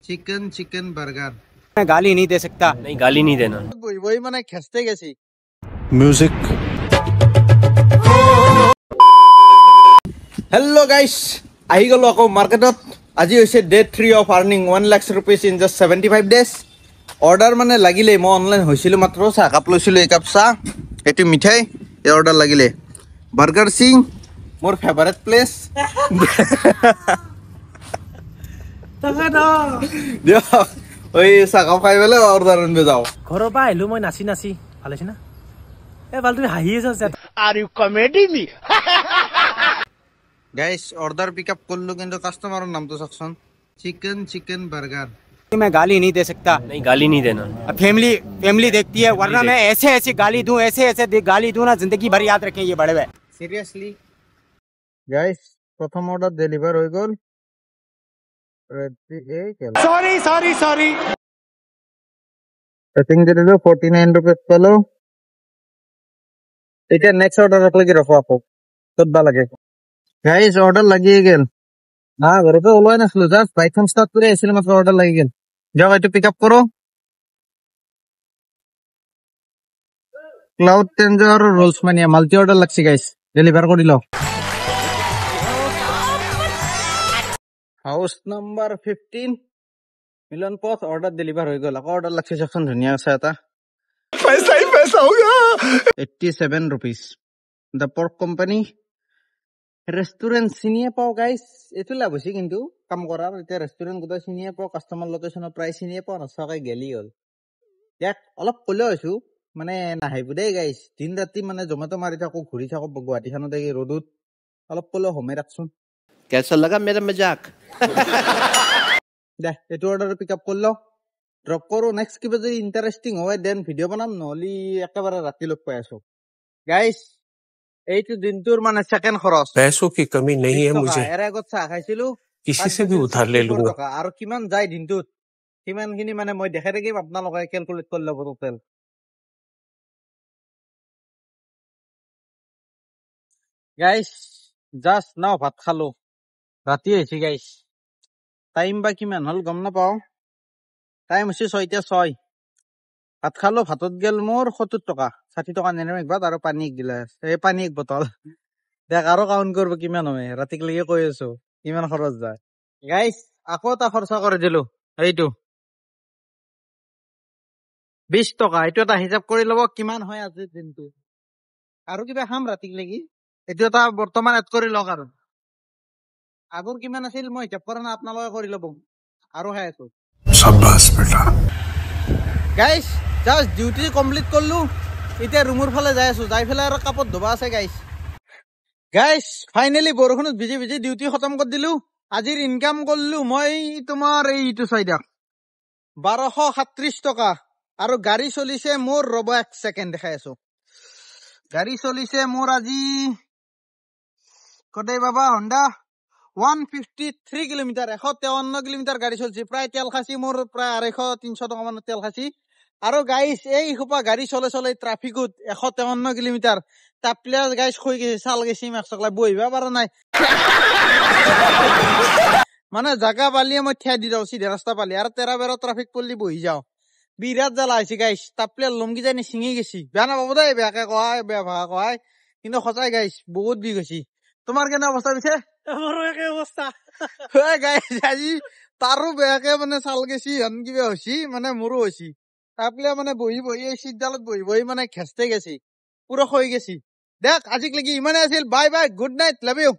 Chicken burger. मैं गाली नहीं दे सकता। नहीं गाली नहीं देना। वही मैंने खसते गेसी म्यूजिक। हेलो गाइस আহি গলো আকৌ মার্কেটত আজি হৈছে day 3 of earning 1 lakh rupees in just 75 days order মানে লাগিলে মই অনলাইন হৈছিল মাত্ৰ চাহ কাপ লৈছিল এক কাপ চাহ এটো মিঠাই এই অর্ডার লাগিলে বার্গার সিং মোর ফেভারিট প্লেস দিও ওই চাহ কাপ খাই বেলে অর্ডার আনবে যাও ঘৰৰ পৰা আহিলো মই নাচি নাচি ভাল হৈছে না এ ভাল তুমি হাঁহি আছা are you comedy me guys order pickup करलो किंतु कस्टमर नाम तो सक्सन चिकन बर्गर। मैं गाली नहीं दे सकता। नहीं गाली नहीं देना। फैमिली देखती है वरना मैं ऐसे गाली दूं ऐसे गाली दूं ना जिंदगी भर याद रखें ये बड़े हुए। सीरियसली गाइस प्रथम ऑर्डर डिलीवर हो गल सॉरी सेटिंग दिलो 49 रुपीस पेलो ठीक है नेक्स्ट ऑर्डर रख लगे रखो आपको तब लगे गाइस ऑर्डर लगी गेल ना घर पे ओलोय नसलो जस्ट बाइकन स्टार्ट करे इसलिए मतलब ऑर्डर लगी गेल जाओ एटू पिकअप करो क्लाउड टेंजर और रोल्स मानिया मल्टी ऑर्डर लगसी गाइस डिलीवर कर दिलो हाउस नंबर 15 मिलन पथ ऑर्डर डिलीवर हो गल ऑर्डर लगसी सेक्शन धुनिया আছে এটা पैसा ही पैसा होगा 87 rupees the pork company restaurant চিনিয়ে পাও গাইস এটো লাভ হৈছে কিন্তু কাম কৰাৰ এতিয়া ৰেষ্টুৰেন্ট গুটা চিনিয়ে পাও কাস্টমাৰ লোকেশনৰ প্ৰাইস চিনিয়ে পাও নছাকৈ গেলি হল দেখ অলপ কলে হৈছো মানে নাহিব দেই গাইস দিন ৰাতি মানে জমেটো মাৰি থাকো ঘুৰি থাকো গুৱাহাটীখনত এই ৰদত অলপ কলে হমে ৰাখছুন कैसा लगा मेरा मजाक দেখ এটো অর্ডার পিকআপ করলো ড্রপ করো নেক্সট কিবা যদি ইন্টারেস্টিং হয় দেন ভিডিও বানাম নহলি একেবারে রাতি লগ পাই আছো গাইস এইটো দিনটোৰ মানে সেকেন্ড খৰচ पैसों की कमी नहीं है मुझे এৰ আগত চাহ খাইছিলো किसी से भी उधार ले लूंगा আৰু কিমান যায় দিনটোত কিমানখিনি মানে মই দেখাই থাকিম আপোনালোকে ক্যালকুলেট কৰি ল'ব টোটাল গাইস জাস্ট নাও ভাত খালো ৰাতি হৈছে গাইস টাইম বা কিমান হল গম নাপাও টাইম হৈছে 6:06 ভাত খালো ভাতত গেল মোৰ 70 টকা 60 টকা নেনেম একবাৰ আৰু পানী এক গিলাস এই পানী এক বটল দেখ আৰু কাউন্ট কৰিব কিমান হয় ৰাতিক লাগি কৈ আছো কিমান খৰচ যায় গাইস আকৌ তা খৰচা কৰি দিলো এইটো 20 টকা এইটো এটা হিসাব কৰি লব কিমান হয় আজি দিনটো আৰু কিবা খাম ৰাতিক লাগি এইটো এটা বৰ্তমান এড কৰি লওক আৰু আগৰ কিমান আছিল মই হিসাব কৰা না আপোনালোকে কৰি লব আৰু খাই আছো शाबाश बेटा গাইস জাস্ট ডিউটি কমপ্লিট কৰলু এতিয়া ৰুমৰ ফালে যাই আছো যাই ফেলে আৰু কাপত ধোবা আছে গাইস ফাইনালি বৰষুণত ভিজি ভিজি ডিউটি খতম কৰি দিলো আজিৰ ইনকাম কৰলু মই তোমাৰ এইটো চাইডা 1237 টকা আৰু গাড়ী চলিছে মোৰ ৰব এক সেকেন্ড দেখাই আছো গাড়ী চলিছে মোৰ আজি কটাই বাবা হন্ডা 153 কিলোমিটার 153 কিলোমিটার গাড়ি চলছে প্রায় তেল খাসি মোর প্রায় 250-300 টাকা মান তেল খাসি আৰু গাইস এই খোপা গাড়ি চলে চলে ট্ৰাফিকত 153 কিলোমিটাৰ তাপলে গাইস কই গেছে চাল গেছি মাকসকলা বহিবা পাৰা নাই মানে জায়গা পালিয়ে মই ঠেয়া দি যাও সিধা রাস্তা পালি আর 13 12 ট্রাফিক পড়লি বহি যাও বিরাট জ্বালা হইছে গাইস তাপলে লমকি জানি সিঙি গেছি বেয়া নাপাব দেই বেয়াকে কয় বেয়া ভাষা কয় কিন্তু সঁচাই গাইস বহুত বিগ হইছি তোমার কেনে অবস্থা দিছে আমাৰো একে অৱস্থা গাইস আজি তাৰো বেয়াকে মানে চাল গেছি হন কিবা হৈছি মানে মোৰো হৈছি তাপলে মানে বহি বহি এই সিটডালত বহি বহি মানে খেচতে গেছি পুরো হৈ গেছি দেখ আজিক লাগি ইমানে আছিল bye bye good night love you